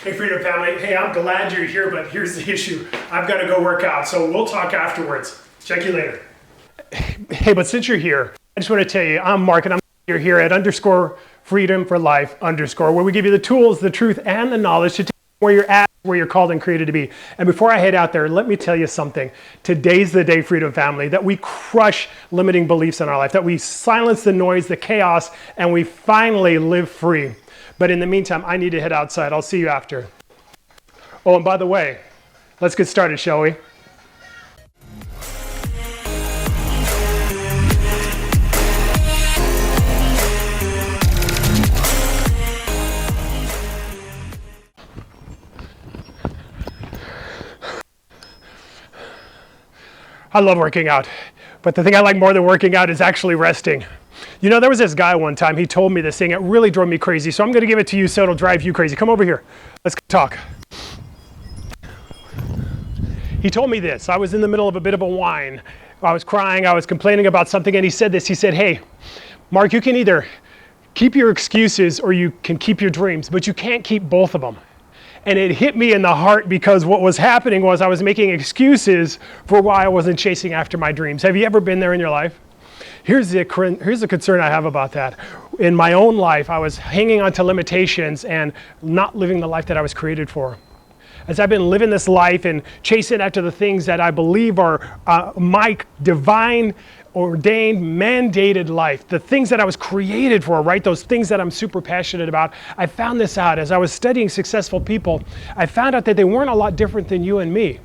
Hey Freedom Family, hey, I'm glad you're here, but here's the issue. I've got to go work out, so we'll talk afterwards. Check you later. Hey, but since you're here, I just want to tell you, I'm Mark, and you're here at _freedom4life_, where we give you the tools, the truth, and the knowledge to take you where you're at, where you're called and created to be. And before I head out there, let me tell you something. Today's the day, Freedom Family, that we crush limiting beliefs in our life, that we silence the noise, the chaos, and we finally live free. But in the meantime, I need to head outside. I'll see you after. Oh, and by the way, let's get started, shall we? I love working out, but the thing I like more than working out is actually resting. You know, there was this guy one time, he told me this thing, it really drove me crazy, so I'm going to give it to you so it'll drive you crazy. Come over here, let's talk. He told me this. I was in the middle of a bit of a whine. I was crying, I was complaining about something, and he said this. He said, hey, Mark, you can either keep your excuses or you can keep your dreams, but you can't keep both of them. And it hit me in the heart because what was happening was I was making excuses for why I wasn't chasing after my dreams. Have you ever been there in your life? Here's the concern I have about that. In my own life, I was hanging on to limitations and not living the life that I was created for. As I've been living this life and chasing after the things that I believe are my divine, ordained, mandated life, the things that I was created for, right? Those things that I'm super passionate about. I found this out as I was studying successful people. I found out that they weren't a lot different than you and me.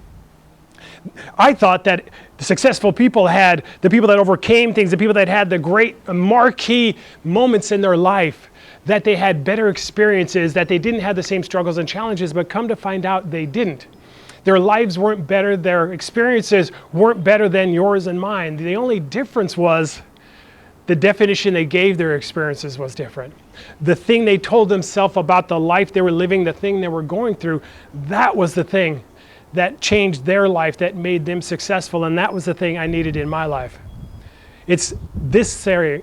I thought that the successful people had the people that overcame things, the people that had the great marquee moments in their life, that they had better experiences, that they didn't have the same struggles and challenges, but come to find out they didn't. Their lives weren't better, their experiences weren't better than yours and mine. The only difference was the definition they gave their experiences was different. The thing they told themselves about the life they were living, the thing they were going through, that was the thing that changed their life, that made them successful, and that was the thing I needed in my life. It's this saying,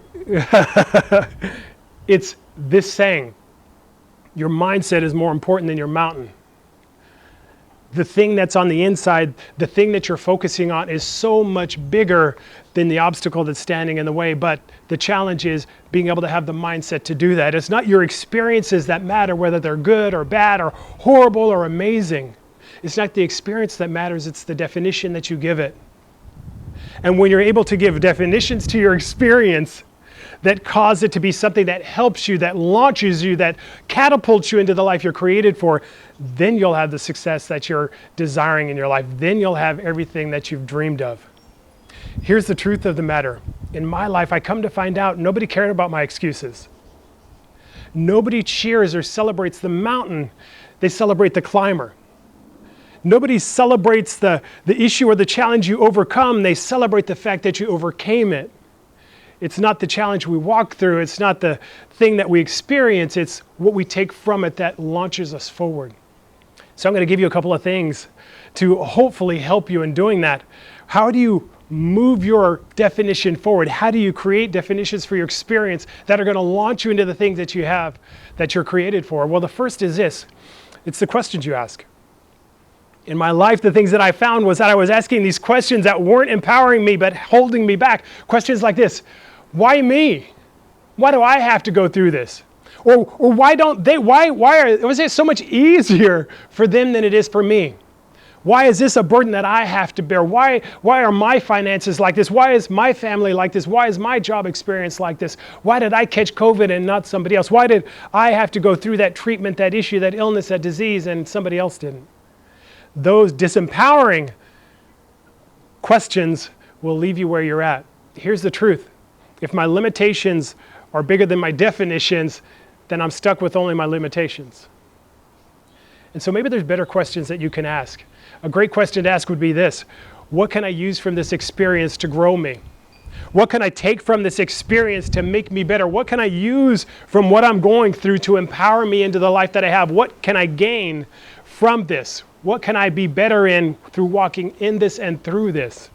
your mindset is more important than your mountain. The thing that's on the inside, the thing that you're focusing on is so much bigger than the obstacle that's standing in the way, but the challenge is being able to have the mindset to do that. It's not your experiences that matter, whether they're good or bad or horrible or amazing. It's not the experience that matters, it's the definition that you give it. And when you're able to give definitions to your experience that cause it to be something that helps you, that launches you, that catapults you into the life you're created for, then you'll have the success that you're desiring in your life. Then you'll have everything that you've dreamed of. Here's the truth of the matter. In my life, I come to find out nobody cared about my excuses. Nobody cheers or celebrates the mountain. They celebrate the climber. Nobody celebrates the issue or the challenge you overcome. They celebrate the fact that you overcame it. It's not the challenge we walk through. It's not the thing that we experience. It's what we take from it that launches us forward. So I'm going to give you a couple of things to hopefully help you in doing that. How do you move your definition forward? How do you create definitions for your experience that are going to launch you into the things that you have, that you're created for? Well, the first is this. It's the questions you ask. In my life, the things that I found was that I was asking these questions that weren't empowering me, but holding me back. Questions like this: why me? Why do I have to go through this? Or why don't they? Was it so much easier for them than it is for me? Why is this a burden that I have to bear? Why are my finances like this? Why is my family like this? Why is my job experience like this? Why did I catch COVID and not somebody else? Why did I have to go through that treatment, that issue, that illness, that disease, and somebody else didn't? Those disempowering questions will leave you where you're at. Here's the truth. If my limitations are bigger than my definitions, then I'm stuck with only my limitations. And so maybe there's better questions that you can ask. A great question to ask would be this: what can I use from this experience to grow me? What can I take from this experience to make me better? What can I use from what I'm going through to empower me into the life that I have? What can I gain from this? What can I be better in through walking in this and through this?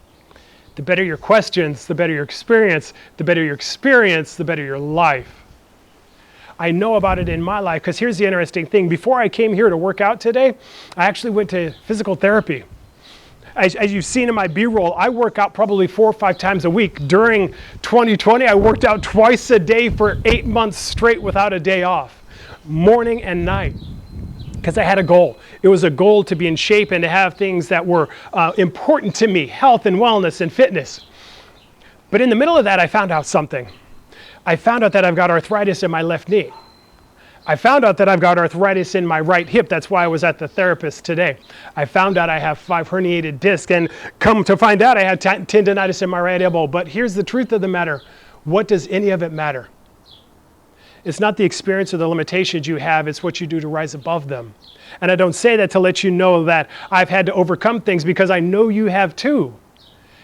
The better your questions, the better your experience. The better your experience, the better your life. I know about it in my life, because here's the interesting thing. Before I came here to work out today, I actually went to physical therapy. As you've seen in my B-roll, I work out probably 4 or 5 times a week. During 2020, I worked out twice a day for 8 months straight without a day off, morning and night, because I had a goal. It was a goal to be in shape and to have things that were important to me, health and wellness and fitness. But in the middle of that, I found out something. I found out that I've got arthritis in my left knee. I found out that I've got arthritis in my right hip. That's why I was at the therapist today. I found out I have 5 herniated discs, and come to find out I had tendonitis in my right elbow. But here's the truth of the matter. What does any of it matter? It's not the experience or the limitations you have, it's what you do to rise above them. And I don't say that to let you know that I've had to overcome things, because I know you have too.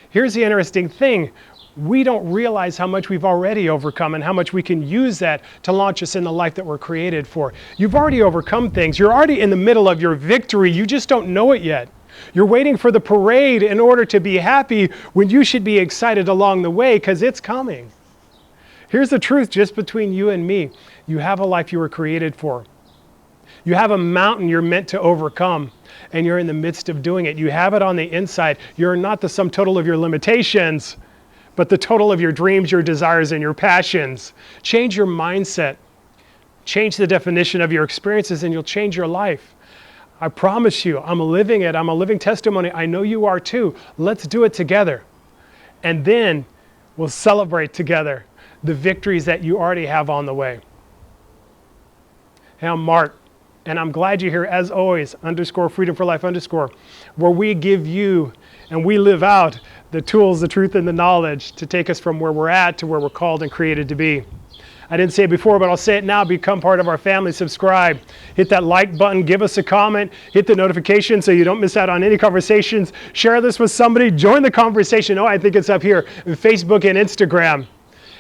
Here's the interesting thing. We don't realize how much we've already overcome and how much we can use that to launch us in the life that we're created for. You've already overcome things. You're already in the middle of your victory. You just don't know it yet. You're waiting for the parade in order to be happy, when you should be excited along the way, because it's coming. Here's the truth just between you and me. You have a life you were created for. You have a mountain you're meant to overcome, and you're in the midst of doing it. You have it on the inside. You're not the sum total of your limitations, but the total of your dreams, your desires, and your passions. Change your mindset. Change the definition of your experiences, and you'll change your life. I promise you, I'm living it. I'm a living testimony. I know you are too. Let's do it together. And then we'll celebrate together the victories that you already have on the way. Hey, I'm Mark, and I'm glad you're here, as always, _freedom for life _, where we give you and we live out the tools, the truth, and the knowledge to take us from where we're at to where we're called and created to be. I didn't say it before, but I'll say it now. Become part of our family. Subscribe. Hit that like button. Give us a comment. Hit the notification so you don't miss out on any conversations. Share this with somebody. Join the conversation. Oh, I think it's up here on Facebook and Instagram.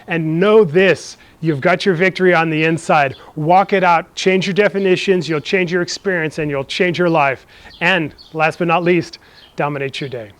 And know this. You've got your victory on the inside. Walk it out. Change your definitions. You'll change your experience, and you'll change your life. And last but not least, dominate your day.